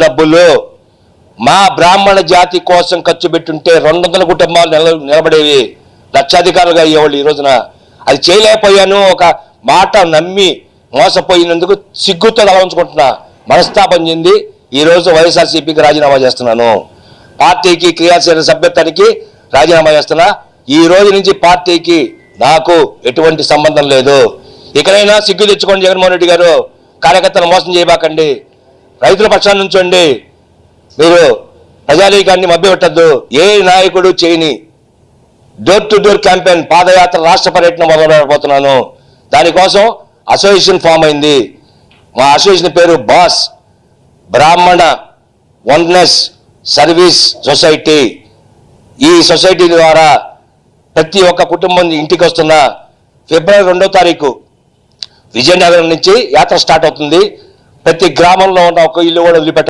డబ్బులు మా బ్రాహ్మణ జాతి కోసం ఖర్చు పెట్టుంటే 200 కుటుంబాలు నిలబడేవి, లక్షాధికారులుగా అయ్యేవాళ్ళు. ఈ రోజున అది చేయలేకపోయాను. ఒక మాట నమ్మి మోసపోయినందుకు సిగ్గుతో తలవంచుకుంటున్నా. మనస్తాపం చెంది ఈరోజు వైఎస్ఆర్సీపీకి రాజీనామా చేస్తున్నాను. పార్టీకి క్రియాశీల సభ్యత్వానికి రాజీనామా చేస్తున్నా. ఈ రోజు నుంచి పార్టీకి నాకు ఎటువంటి సంబంధం లేదు. ఇకనైనా సిగ్గు తెచ్చుకోండి జగన్మోహన్ రెడ్డి గారు. కార్యకర్తలు మోసం చేయబాకండి, రైతుల పక్షాన్ని నుంచోండి. మీరు ప్రజానీకాన్ని మభ్యపెట్టద్దు. ఏ నాయకుడు చేయని డోర్ టు డోర్ క్యాంపెయిన్ పాదయాత్ర రాష్ట్ర పర్యటన మొదలుపెట్టబోతున్నాను. దానికోసం అసోసియేషన్ ఫామ్ అయింది. మా అసోసియేషన్ పేరు బాస్ బ్రాహ్మణ వన్నెస్ సర్వీస్ సొసైటీ. ఈ సొసైటీ ద్వారా ప్రతి ఒక్క కుటుంబం ఇంటికి వస్తున్న ఫిబ్రవరి 2వ తారీఖు విజయనగరం నుంచి యాత్ర స్టార్ట్ అవుతుంది. ప్రతి గ్రామంలో ఉన్న ఒక ఇల్లు కూడా వదిలిపెట్ట